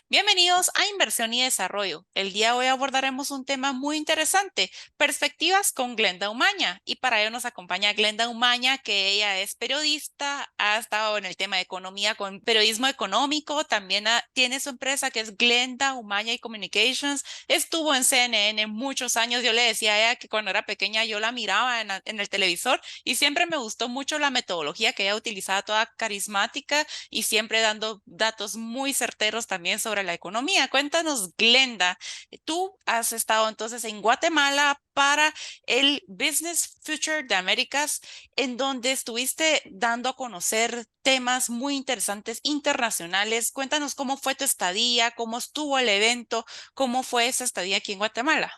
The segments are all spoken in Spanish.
Bienvenidos a Inversión y Desarrollo. El día de hoy abordaremos un tema muy interesante, perspectivas con Glenda Umaña. Y para ello nos acompaña Glenda Umaña, que ella es periodista, ha estado en el tema de economía con periodismo económico, también tiene su empresa que es Glenda Umaña y Communications. Estuvo en CNN muchos años. Yo le decía a ella que cuando era pequeña yo la miraba en el televisor y siempre me gustó mucho la metodología que ella utilizaba, toda carismática y siempre dando datos muy certeros también sobre la economía. Cuéntanos, Glenda, tú has estado entonces en Guatemala para el Business Future de Américas, en donde estuviste dando a conocer temas muy interesantes internacionales. Cuéntanos cómo fue tu estadía, cómo estuvo el evento, cómo fue esa estadía aquí en Guatemala.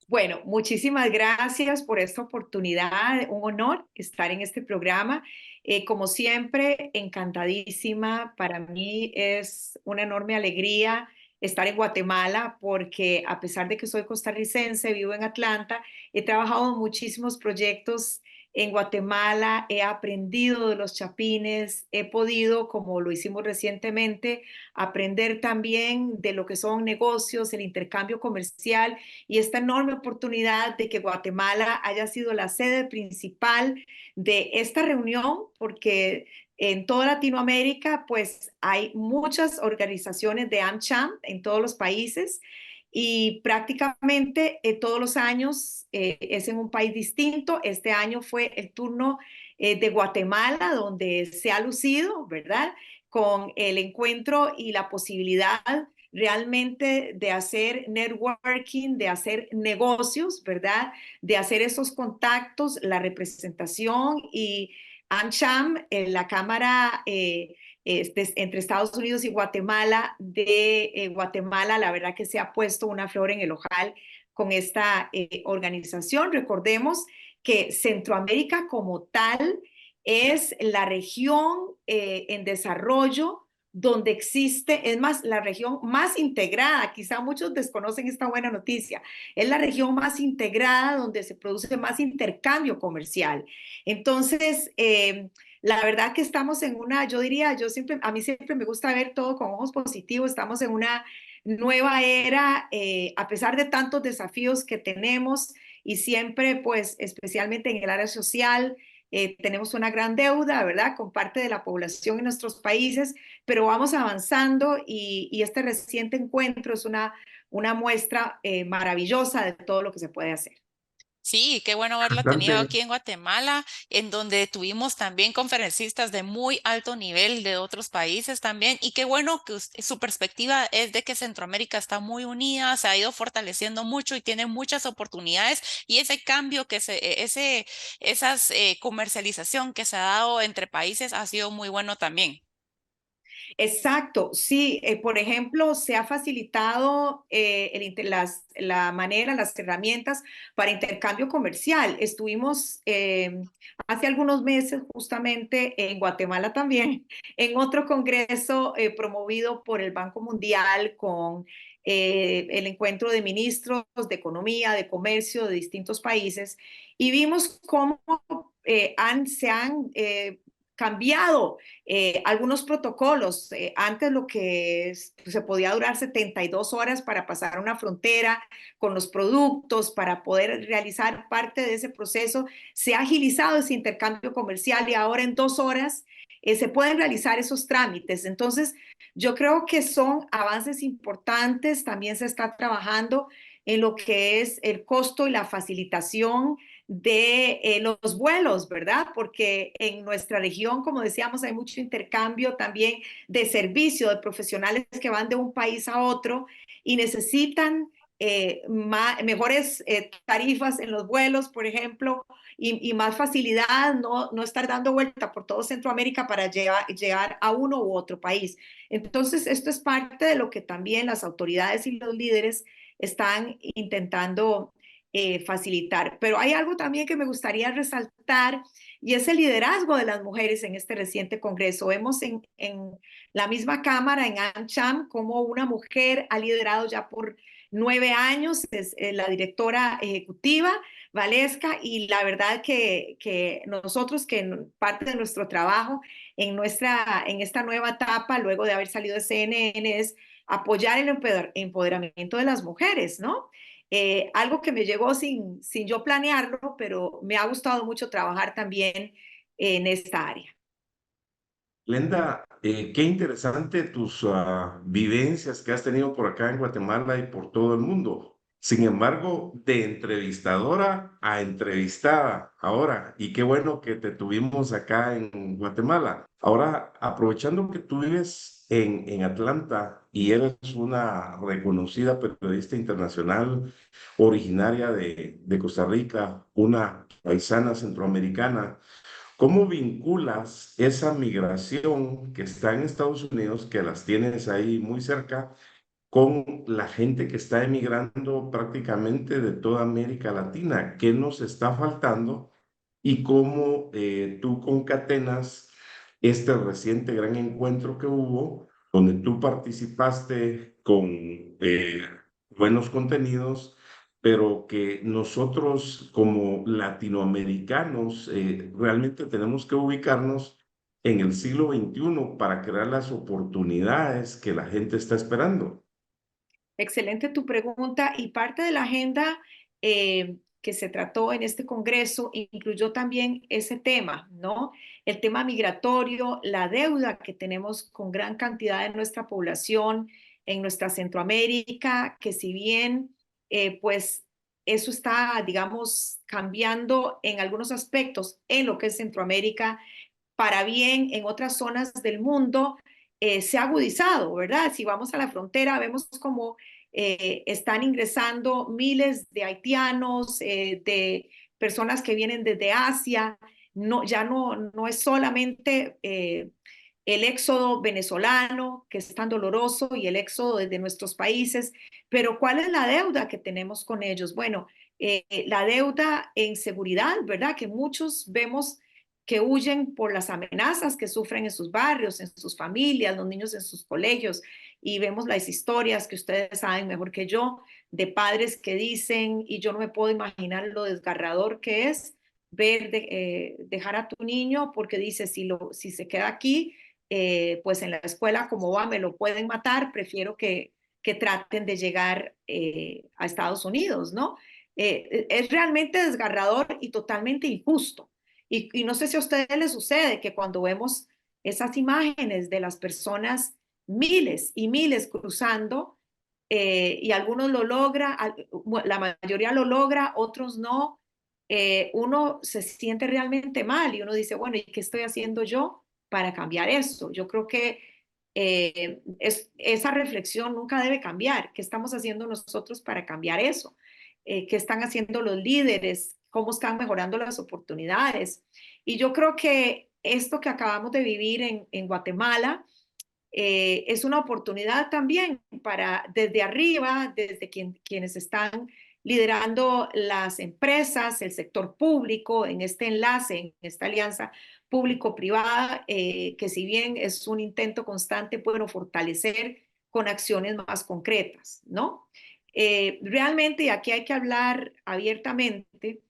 Bueno, muchísimas gracias por esta oportunidad. Un honor estar en este programa. Como siempre, encantadísima. Para mí es una enorme alegría estar en Guatemala porque a pesar de que soy costarricense, vivo en Atlanta, he trabajado en muchísimos proyectos en Guatemala, he aprendido de los chapines, he podido, como lo hicimos recientemente, aprender también de lo que son negocios, el intercambio comercial y esta enorme oportunidad de que Guatemala haya sido la sede principal de esta reunión, porque en toda Latinoamérica pues hay muchas organizaciones de AmCham en todos los países y prácticamente todos los años es en un país distinto. Este año fue el turno de Guatemala, donde se ha lucido, ¿verdad? Con el encuentro y la posibilidad realmente de hacer networking, de hacer negocios, ¿verdad? De hacer esos contactos, la representación y AmCham, la Cámara entre Estados Unidos y Guatemala, de Guatemala, la verdad que se ha puesto una flor en el ojal con esta organización. Recordemos que Centroamérica como tal es la región en desarrollo donde existe, es más, la región más integrada, quizá muchos desconocen esta buena noticia, es la región más integrada donde se produce más intercambio comercial. Entonces, la verdad que estamos en una, yo diría, yo siempre, a mí siempre me gusta ver todo con ojos positivos, estamos en una nueva era, a pesar de tantos desafíos que tenemos y siempre, pues, especialmente en el área social, tenemos una gran deuda, ¿verdad?, con parte de la población en nuestros países, pero vamos avanzando y este reciente encuentro es una muestra maravillosa de todo lo que se puede hacer. Sí, qué bueno haberla tenido aquí en Guatemala, en donde tuvimos también conferencistas de muy alto nivel de otros países también. Y qué bueno que su perspectiva es de que Centroamérica está muy unida, se ha ido fortaleciendo mucho y tiene muchas oportunidades. Y ese cambio esas comercialización que se ha dado entre países ha sido muy bueno también. Exacto, sí, por ejemplo, se ha facilitado la manera, las herramientas para intercambio comercial. Estuvimos hace algunos meses justamente en Guatemala también, en otro congreso promovido por el Banco Mundial con el encuentro de ministros de economía, de comercio de distintos países y vimos cómo se han cambiado algunos protocolos. Antes lo que se podía durar 72 horas para pasar una frontera con los productos, para poder realizar parte de ese proceso, se ha agilizado ese intercambio comercial y ahora en 2 horas se pueden realizar esos trámites. Entonces, yo creo que son avances importantes. También se está trabajando en lo que es el costo y la facilitación de los vuelos, ¿verdad? Porque en nuestra región, como decíamos, hay mucho intercambio también de servicio, de profesionales que van de un país a otro y necesitan mejores tarifas en los vuelos, por ejemplo, y más facilidad, no estar dando vuelta por todo Centroamérica para llegar a uno u otro país. Entonces, esto es parte de lo que también las autoridades y los líderes están intentando facilitar. Pero hay algo también que me gustaría resaltar y es el liderazgo de las mujeres en este reciente congreso. Vemos en la misma Cámara, en AmCham, como una mujer ha liderado ya por 9 años, es la directora ejecutiva, Valesca, y la verdad que nosotros, parte de nuestro trabajo en esta nueva etapa, luego de haber salido de CNN, es apoyar el empoderamiento de las mujeres, ¿no? Algo que me llegó sin yo planearlo, pero me ha gustado mucho trabajar también en esta área. Glenda, qué interesante tus vivencias que has tenido por acá en Guatemala y por todo el mundo. Sin embargo, de entrevistadora a entrevistada ahora, y qué bueno que te tuvimos acá en Guatemala. Ahora, aprovechando que tú vives en Atlanta y eres una reconocida periodista internacional originaria de Costa Rica, una paisana centroamericana. ¿Cómo vinculas esa migración que está en Estados Unidos, que las tienes ahí muy cerca, con la gente que está emigrando prácticamente de toda América Latina? ¿Qué nos está faltando? Y cómo tú concatenas este reciente gran encuentro que hubo, donde tú participaste con buenos contenidos, pero que nosotros como latinoamericanos realmente tenemos que ubicarnos en el siglo XXI para crear las oportunidades que la gente está esperando. Excelente tu pregunta y parte de la agenda que se trató en este congreso incluyó también ese tema, ¿no? El tema migratorio, la deuda que tenemos con gran cantidad de nuestra población en nuestra Centroamérica, que si bien pues eso está, digamos, cambiando en algunos aspectos en lo que es Centroamérica, para bien en otras zonas del mundo se ha agudizado, ¿verdad? Si vamos a la frontera, vemos como están ingresando miles de haitianos, de personas que vienen desde Asia. No, ya no es solamente el éxodo venezolano, que es tan doloroso, y el éxodo desde nuestros países, pero ¿cuál es la deuda que tenemos con ellos? Bueno, la deuda en seguridad, ¿verdad? Que muchos vemos que huyen por las amenazas que sufren en sus barrios, en sus familias, los niños en sus colegios, y vemos las historias que ustedes saben mejor que yo, de padres que dicen, y yo no me puedo imaginar lo desgarrador que es dejar a tu niño porque dice, si se queda aquí, pues en la escuela, como va, me lo pueden matar, prefiero que traten de llegar a Estados Unidos, ¿no? Es realmente desgarrador y totalmente injusto. Y no sé si a ustedes les sucede que cuando vemos esas imágenes de las personas, miles y miles cruzando, y algunos lo logra, la mayoría lo logra, otros no, uno se siente realmente mal y uno dice, bueno, ¿y qué estoy haciendo yo para cambiar esto? Yo creo que esa reflexión nunca debe cambiar. ¿Qué estamos haciendo nosotros para cambiar eso? ¿Qué están haciendo los líderes? ¿Cómo están mejorando las oportunidades? Y yo creo que esto que acabamos de vivir en Guatemala es una oportunidad también para desde arriba, desde quienes están liderando las empresas, el sector público, en este enlace, en esta alianza público-privada, que si bien es un intento constante, bueno, fortalecer con acciones más concretas, ¿no? Realmente, y aquí hay que hablar abiertamente,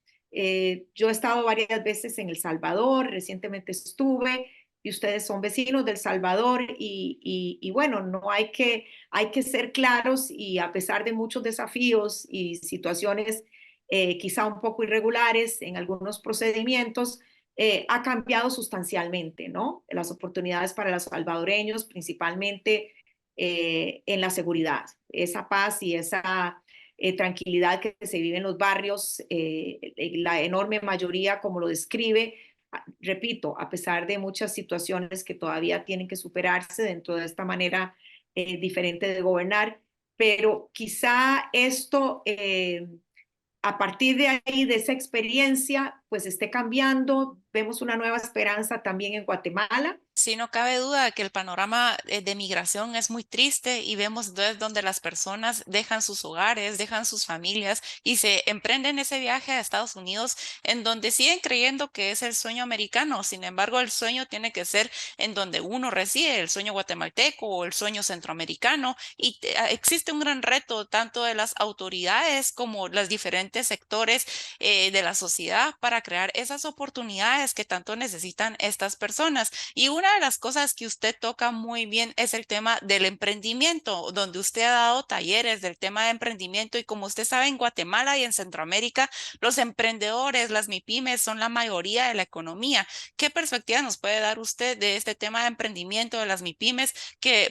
yo he estado varias veces en El Salvador, recientemente estuve, y ustedes son vecinos del Salvador y bueno, no hay que ser claros y a pesar de muchos desafíos y situaciones quizá un poco irregulares en algunos procedimientos, ha cambiado sustancialmente, ¿no? Las oportunidades para los salvadoreños, principalmente en la seguridad, esa paz y esa tranquilidad que se vive en los barrios, la enorme mayoría, como lo describe, repito, a pesar de muchas situaciones que todavía tienen que superarse dentro de esta manera diferente de gobernar, pero quizá esto, a partir de ahí, de esa experiencia, pues esté cambiando. Vemos una nueva esperanza también en Guatemala. Sí, no cabe duda que el panorama de migración es muy triste y vemos entonces donde las personas dejan sus hogares, dejan sus familias y se emprenden ese viaje a Estados Unidos en donde siguen creyendo que es el sueño americano. Sin embargo, el sueño tiene que ser en donde uno reside, el sueño guatemalteco o el sueño centroamericano. Y existe un gran reto tanto de las autoridades como los diferentes sectores de la sociedad para crear esas oportunidades que tanto necesitan estas personas. Y una de las cosas que usted toca muy bien es el tema del emprendimiento, donde usted ha dado talleres del tema de emprendimiento y como usted sabe, en Guatemala y en Centroamérica, los emprendedores, las MIPIMES son la mayoría de la economía. ¿Qué perspectiva nos puede dar usted de este tema de emprendimiento de las MIPIMES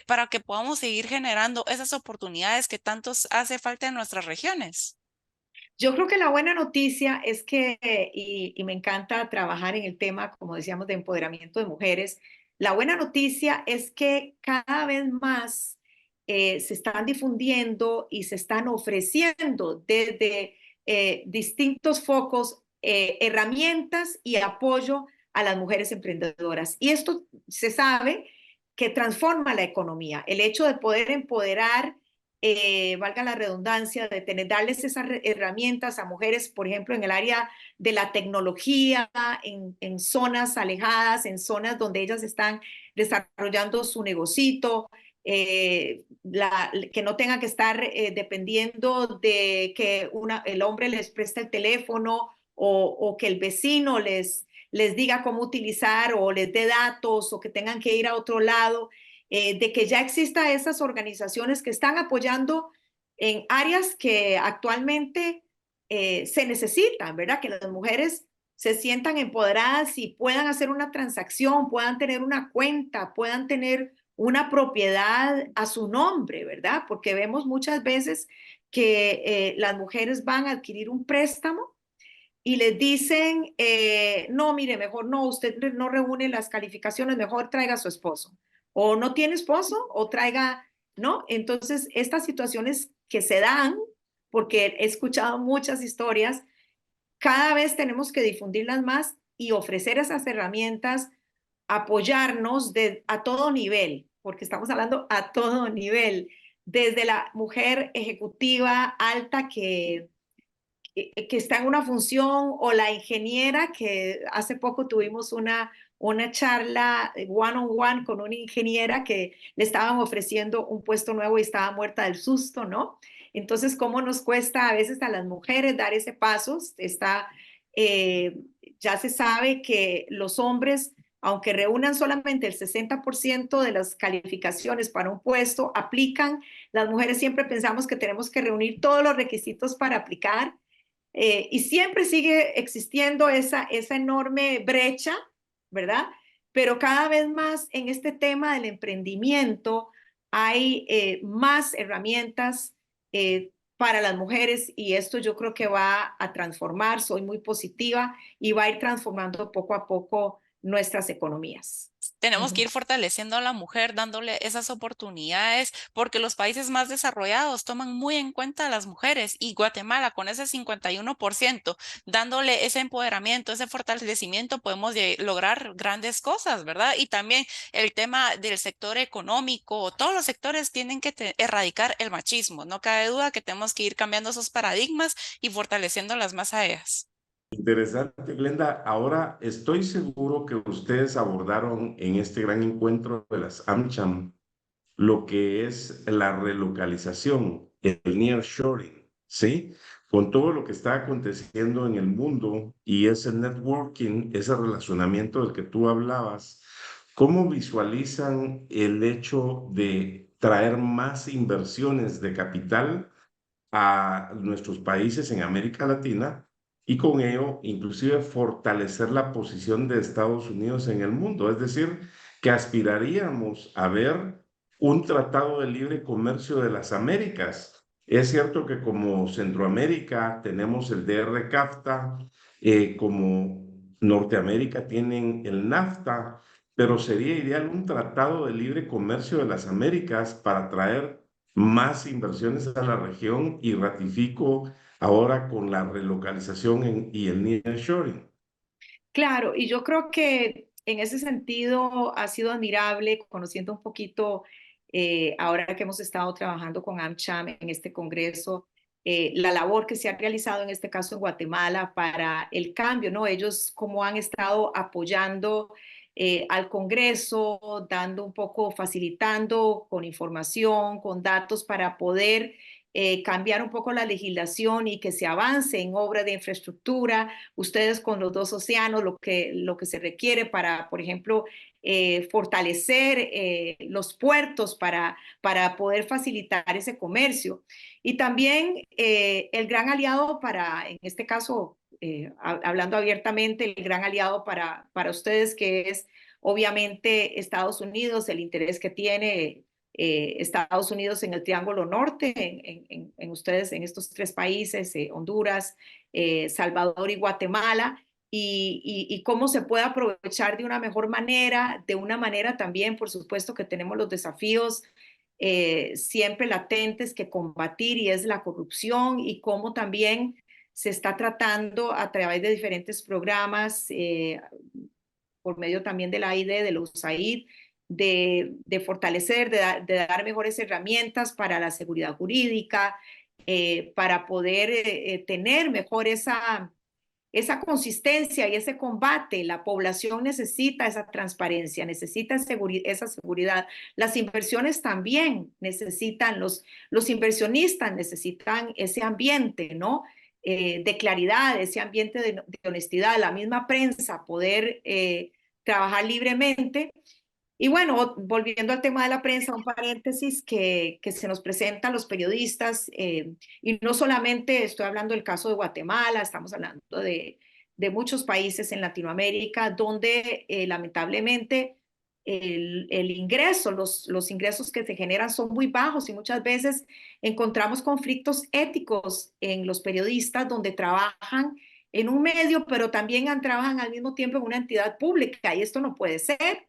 para que podamos seguir generando esas oportunidades que tantos hace falta en nuestras regiones? Yo creo que la buena noticia es que, y me encanta trabajar en el tema, como decíamos, de empoderamiento de mujeres, la buena noticia es que cada vez más se están difundiendo y se están ofreciendo desde distintos focos herramientas y apoyo a las mujeres emprendedoras. Y esto se sabe que transforma la economía. El hecho de poder empoderar valga la redundancia, de tener, darles esas herramientas a mujeres, por ejemplo, en el área de la tecnología, en zonas alejadas, en zonas donde ellas están desarrollando su negocito, que no tengan que estar dependiendo de que el hombre les preste el teléfono o que el vecino les diga cómo utilizar o les dé datos o que tengan que ir a otro lado, de que ya exista esas organizaciones que están apoyando en áreas que actualmente se necesitan, ¿verdad? Que las mujeres se sientan empoderadas y puedan hacer una transacción, puedan tener una cuenta, puedan tener una propiedad a su nombre, ¿verdad? Porque vemos muchas veces que las mujeres van a adquirir un préstamo y les dicen, no, mire, mejor no, usted no reúne las calificaciones, mejor traiga a su esposo. O no tiene esposo, o traiga, ¿no? Entonces, estas situaciones que se dan, porque he escuchado muchas historias, cada vez tenemos que difundirlas más y ofrecer esas herramientas, apoyarnos a todo nivel, porque estamos hablando a todo nivel, desde la mujer ejecutiva alta que está en una función o la ingeniera, que hace poco tuvimos una charla one on one con una ingeniera que le estaban ofreciendo un puesto nuevo y estaba muerta del susto, ¿no? Entonces, ¿cómo nos cuesta a veces a las mujeres dar ese paso? Eh, ya se sabe que los hombres, aunque reúnan solamente el 60% de las calificaciones para un puesto, aplican. Las mujeres siempre pensamos que tenemos que reunir todos los requisitos para aplicar y siempre sigue existiendo esa enorme brecha, ¿verdad? Pero cada vez más en este tema del emprendimiento hay más herramientas para las mujeres y esto yo creo que va a transformar, soy muy positiva y va a ir transformando poco a poco nuestras economías. Tenemos que Ujú. ir fortaleciendo a la mujer, dándole esas oportunidades, porque los países más desarrollados toman muy en cuenta a las mujeres y Guatemala con ese 51%, dándole ese empoderamiento, ese fortalecimiento, podemos lograr grandes cosas, ¿verdad? Y también el tema del sector económico, todos los sectores tienen que erradicar el machismo. No cabe duda que tenemos que ir cambiando esos paradigmas y fortaleciéndolas más a ellas. Interesante, Glenda. Ahora estoy seguro que ustedes abordaron en este gran encuentro de las AmCham lo que es la relocalización, el nearshoring, ¿sí? Con todo lo que está aconteciendo en el mundo y ese networking, ese relacionamiento del que tú hablabas, ¿cómo visualizan el hecho de traer más inversiones de capital a nuestros países en América Latina y con ello inclusive fortalecer la posición de Estados Unidos en el mundo? Es decir, que aspiraríamos a ver un tratado de libre comercio de las Américas. Es cierto que como Centroamérica tenemos el DR-CAFTA, como Norteamérica tienen el NAFTA, pero sería ideal un tratado de libre comercio de las Américas para traer más inversiones a la región y ratifico ahora con la relocalización y el nearshoring. Claro, y yo creo que en ese sentido ha sido admirable, conociendo un poquito, ahora que hemos estado trabajando con AmCham en este congreso, la labor que se ha realizado en este caso en Guatemala para el cambio, ¿no? Ellos cómo han estado apoyando al Congreso, dando un poco, facilitando con información, con datos para poder cambiar un poco la legislación y que se avance en obras de infraestructura. Ustedes con los dos océanos, lo que se requiere para, por ejemplo, fortalecer los puertos para poder facilitar ese comercio. Y también el gran aliado para, en este caso, hablando abiertamente, el gran aliado para ustedes, que es obviamente Estados Unidos, el interés que tiene Estados Unidos en el Triángulo Norte, en ustedes, en estos tres países, Honduras, Salvador y Guatemala, y cómo se puede aprovechar de una mejor manera, de una manera también, por supuesto, que tenemos los desafíos siempre latentes que combatir, y es la corrupción, y cómo también se está tratando a través de diferentes programas, por medio también de la AID, de la USAID, de fortalecer, de dar mejores herramientas para la seguridad jurídica, para poder tener mejor esa consistencia y ese combate. La población necesita esa transparencia, necesita esa seguridad. Las inversiones también necesitan, los inversionistas necesitan ese ambiente, ¿no? De claridad, ese ambiente de honestidad, la misma prensa, poder trabajar libremente. Y bueno, volviendo al tema de la prensa, un paréntesis que se nos presenta a los periodistas, y no solamente estoy hablando del caso de Guatemala, estamos hablando de muchos países en Latinoamérica donde lamentablemente el ingreso, los ingresos que se generan son muy bajos, y muchas veces encontramos conflictos éticos en los periodistas donde trabajan en un medio, pero también trabajan al mismo tiempo en una entidad pública, y esto no puede ser,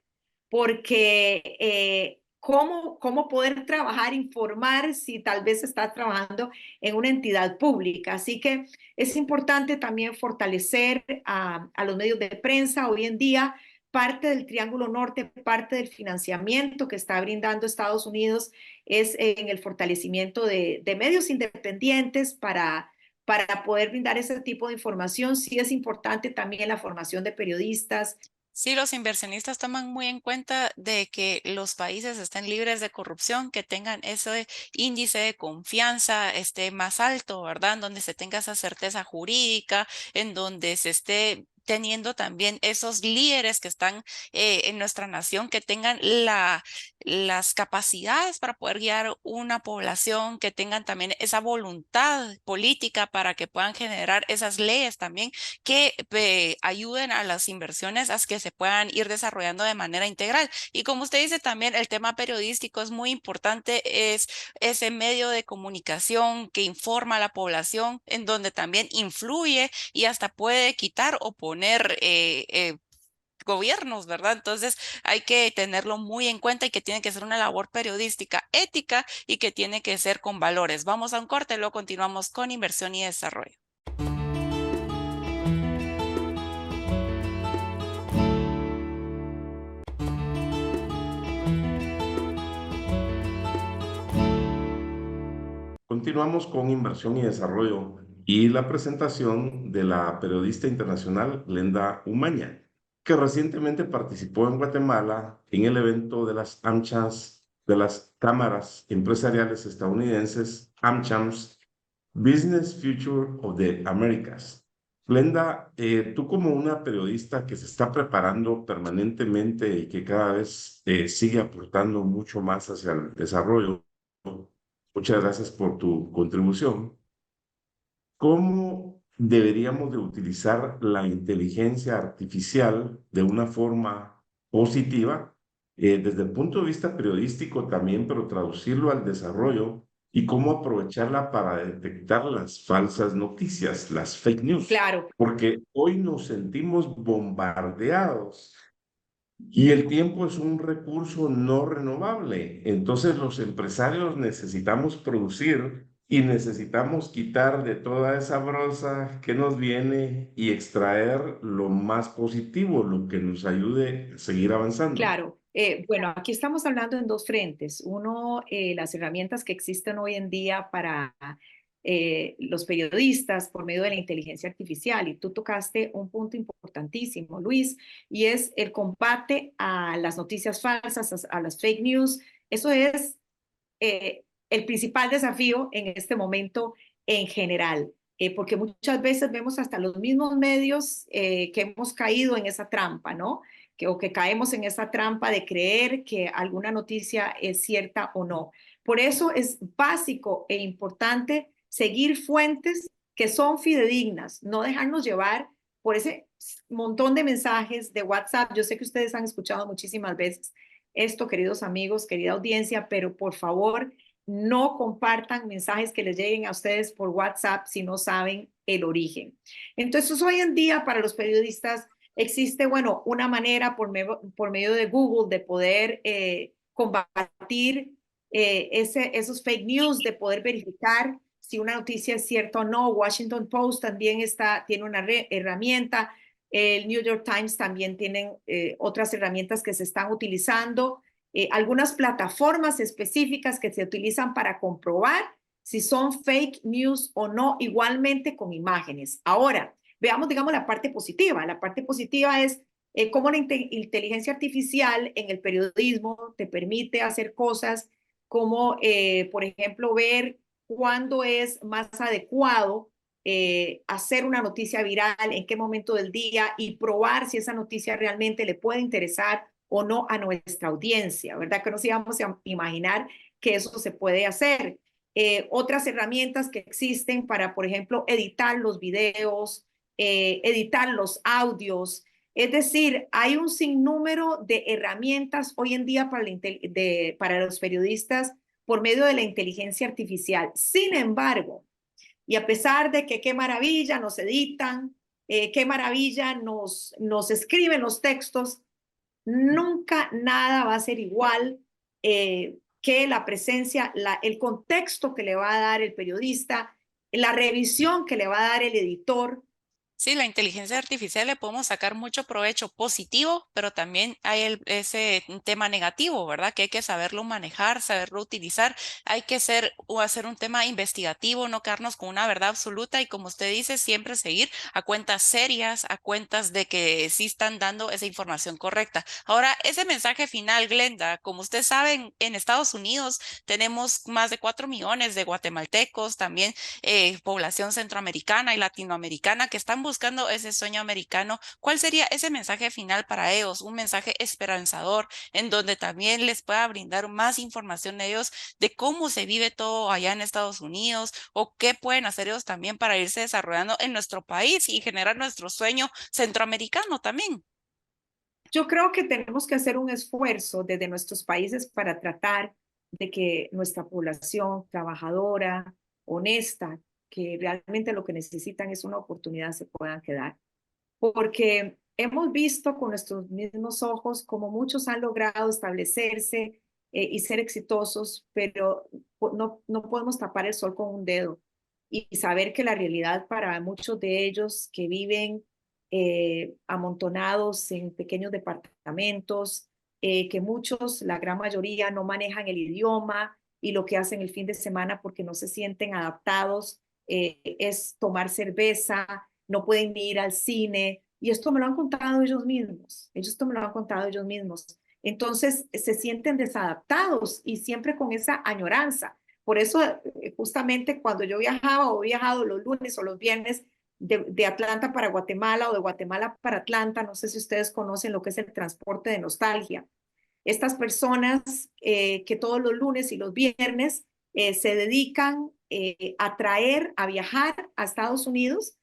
porque cómo poder trabajar, informar si tal vez estás trabajando en una entidad pública. Así que es importante también fortalecer a los medios de prensa. Hoy en día, parte del Triángulo Norte, parte del financiamiento que está brindando Estados Unidos es en el fortalecimiento de medios independientes para poder brindar ese tipo de información. Sí es importante también la formación de periodistas. Sí, los inversionistas toman muy en cuenta de que los países estén libres de corrupción, que tengan ese índice de confianza más alto, ¿verdad? En donde se tenga esa certeza jurídica, en donde se esté teniendo también esos líderes que están en nuestra nación, que tengan las capacidades para poder guiar una población, que tengan también esa voluntad política para que puedan generar esas leyes también que ayuden a las inversiones a que se puedan ir desarrollando de manera integral. Y como usted dice también, el tema periodístico es muy importante, es ese medio de comunicación que informa a la población, en donde también influye y hasta puede quitar o poner gobiernos, ¿verdad? Entonces hay que tenerlo muy en cuenta y que tiene que ser una labor periodística ética y que tiene que ser con valores. Vamos a un corte, luego continuamos con inversión y desarrollo. Continuamos con inversión y desarrollo y la presentación de la periodista internacional Glenda Umaña, que recientemente participó en Guatemala en el evento de las AmChams, de las cámaras empresariales estadounidenses, AmChams, Business Future of the Americas. Glenda, tú como una periodista que se está preparando permanentemente y que cada vez sigue aportando mucho más hacia el desarrollo, muchas gracias por tu contribución. ¿Cómo deberíamos de utilizar la inteligencia artificial de una forma positiva, desde el punto de vista periodístico también, pero traducirlo al desarrollo y cómo aprovecharla para detectar las falsas noticias, las fake news? Claro. Porque hoy nos sentimos bombardeados y el tiempo es un recurso no renovable. Entonces los empresarios necesitamos producir y necesitamos quitar de toda esa brosa que nos viene y extraer lo más positivo, lo que nos ayude a seguir avanzando. Claro, bueno, aquí estamos hablando en dos frentes. Uno, las herramientas que existen hoy en día para los periodistas por medio de la inteligencia artificial. Y tú tocaste un punto importantísimo, Luis, y es el combate a las noticias falsas, a las fake news. Eso es el principal desafío en este momento en general, porque muchas veces vemos hasta los mismos medios que hemos caído en esa trampa, ¿no? O que caemos en esa trampa de creer que alguna noticia es cierta o no. Por eso es básico e importante seguir fuentes que son fidedignas, no dejarnos llevar por ese montón de mensajes de WhatsApp. Yo sé que ustedes han escuchado muchísimas veces esto, queridos amigos, querida audiencia, pero por favor no compartan mensajes que les lleguen a ustedes por WhatsApp si no saben el origen. Entonces, hoy en día para los periodistas existe, bueno, una manera por medio de Google de poder combatir esos fake news, de poder verificar si una noticia es cierta o no. Washington Post también tiene una herramienta. El New York Times también tienen otras herramientas que se están utilizando, algunas plataformas específicas que se utilizan para comprobar si son fake news o no, igualmente con imágenes. Ahora, veamos, digamos, la parte positiva. La parte positiva es cómo la inteligencia artificial en el periodismo te permite hacer cosas como, por ejemplo, ver cuándo es más adecuado hacer una noticia viral, en qué momento del día y probar si esa noticia realmente le puede interesar o no a nuestra audiencia, ¿verdad? Que nos íbamos a imaginar que eso se puede hacer. Otras herramientas que existen para, por ejemplo, editar los videos, editar los audios. Es decir, hay un sinnúmero de herramientas hoy en día para los periodistas por medio de la inteligencia artificial. Sin embargo, y a pesar de que qué maravilla nos editan, qué maravilla nos escriben los textos, nunca nada va a ser igual que la presencia, el contexto que le va a dar el periodista, la revisión que le va a dar el editor. Sí, la inteligencia artificial le podemos sacar mucho provecho positivo, pero también hay ese tema negativo, ¿verdad? Que hay que saberlo manejar, saberlo utilizar. Hay que ser o hacer un tema investigativo, no quedarnos con una verdad absoluta y, como usted dice, siempre seguir a cuentas serias, a cuentas de que sí están dando esa información correcta. Ahora, ese mensaje final, Glenda, como usted sabe, en Estados Unidos tenemos más de 4 millones de guatemaltecos, también población centroamericana y latinoamericana que están buscando ese sueño americano. ¿Cuál sería ese mensaje final para ellos? Un mensaje esperanzador en donde también les pueda brindar más información a ellos de cómo se vive todo allá en Estados Unidos o qué pueden hacer ellos también para irse desarrollando en nuestro país y generar nuestro sueño centroamericano también. Yo creo que tenemos que hacer un esfuerzo desde nuestros países para tratar de que nuestra población trabajadora, honesta, que realmente lo que necesitan es una oportunidad, se puedan quedar. Porque hemos visto con nuestros mismos ojos cómo muchos han logrado establecerse y ser exitosos, pero no podemos tapar el sol con un dedo y saber que la realidad para muchos de ellos que viven amontonados en pequeños departamentos, que muchos, la gran mayoría, no manejan el idioma y lo que hacen el fin de semana porque no se sienten adaptados es tomar cerveza, no pueden ir al cine, y esto me lo han contado ellos mismos, esto me lo han contado ellos mismos. Entonces se sienten desadaptados y siempre con esa añoranza. Por eso, justamente cuando yo viajaba o he viajado los lunes o los viernes de Atlanta para Guatemala o de Guatemala para Atlanta, no sé si ustedes conocen lo que es el transporte de nostalgia. Estas personas que todos los lunes y los viernes se dedican a traer, a viajar a Estados Unidos,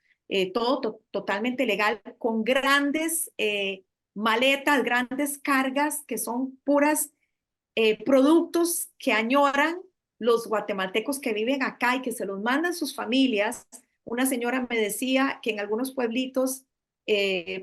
todo totalmente legal, con grandes maletas, grandes cargas que son puras productos que añoran los guatemaltecos que viven acá y que se los mandan sus familias. Una señora me decía que en algunos pueblitos,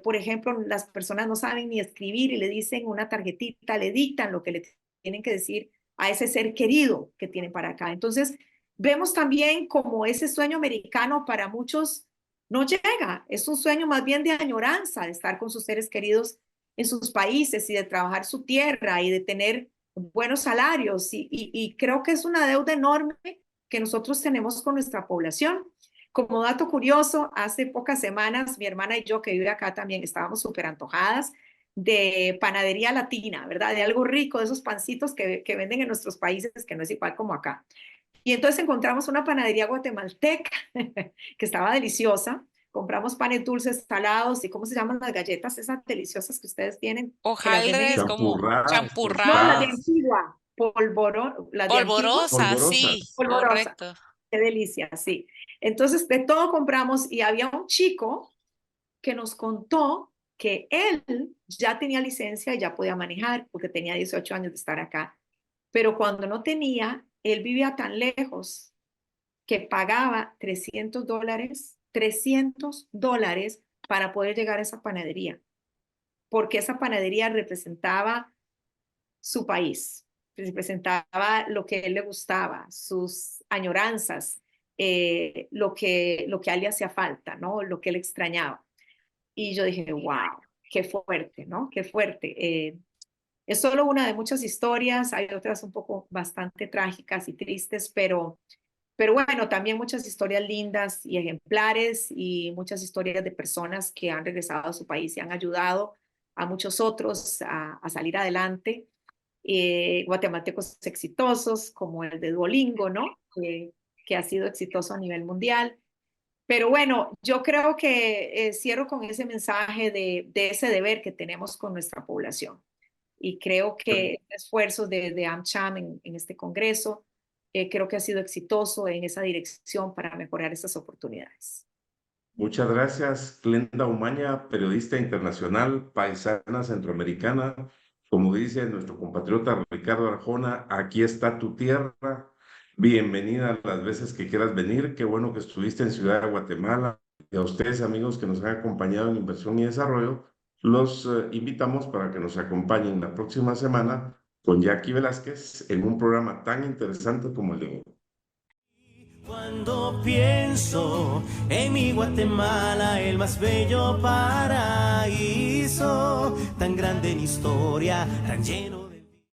por ejemplo, las personas no saben ni escribir y le dicen una tarjetita, le dictan lo que le tienen que decir a ese ser querido que tienen para acá. Entonces, vemos también como ese sueño americano para muchos no llega. Es un sueño más bien de añoranza, de estar con sus seres queridos en sus países y de trabajar su tierra y de tener buenos salarios. Y creo que es una deuda enorme que nosotros tenemos con nuestra población. Como dato curioso, hace pocas semanas mi hermana y yo, que vive acá también, estábamos súper antojadas de panadería latina, ¿verdad? De algo rico, de esos pancitos que venden en nuestros países, que no es igual como acá. Y entonces encontramos una panadería guatemalteca que estaba deliciosa. Compramos panes dulces, salados y ¿cómo se llaman las galletas esas deliciosas que ustedes tienen? Que las venden Hojaldres en... como Champurrás, No, las de champurrado, tostadas, Antigua, polvorón, las de Antigua, polvorosa, sí, polvorosas. polvorosa. correcto. Qué delicia, sí. Entonces, de todo compramos y había un chico que nos contó que él ya tenía licencia y ya podía manejar porque tenía 18 años de estar acá. Pero cuando no tenía, él vivía tan lejos que pagaba $300 para poder llegar a esa panadería, porque esa panadería representaba su país, representaba lo que a él le gustaba, sus añoranzas, lo que a él le hacía falta, ¿no? Lo que él extrañaba. Y yo dije, wow, qué fuerte, ¿no? Qué fuerte. Es solo una de muchas historias, hay otras un poco bastante trágicas y tristes, pero bueno, también muchas historias lindas y ejemplares y muchas historias de personas que han regresado a su país y han ayudado a muchos otros a salir adelante. Guatemaltecos exitosos como el de Duolingo, ¿no? Que ha sido exitoso a nivel mundial. Pero bueno, yo creo que cierro con ese mensaje de ese deber que tenemos con nuestra población. Y creo que el esfuerzo de AmCham en este congreso, creo que ha sido exitoso en esa dirección para mejorar estas oportunidades. Muchas gracias, Glenda Umaña, periodista internacional, paisana centroamericana. Como dice nuestro compatriota Ricardo Arjona, aquí está tu tierra. Bienvenida las veces que quieras venir. Qué bueno que estuviste en Ciudad de Guatemala. Y a ustedes, amigos que nos han acompañado en Inversión y Desarrollo, los invitamos para que nos acompañen la próxima semana con Jackie Velázquez en un programa tan interesante como el de hoy. Cuando pienso en mi Guatemala, el más bello paraíso, tan grande en historia, tan lleno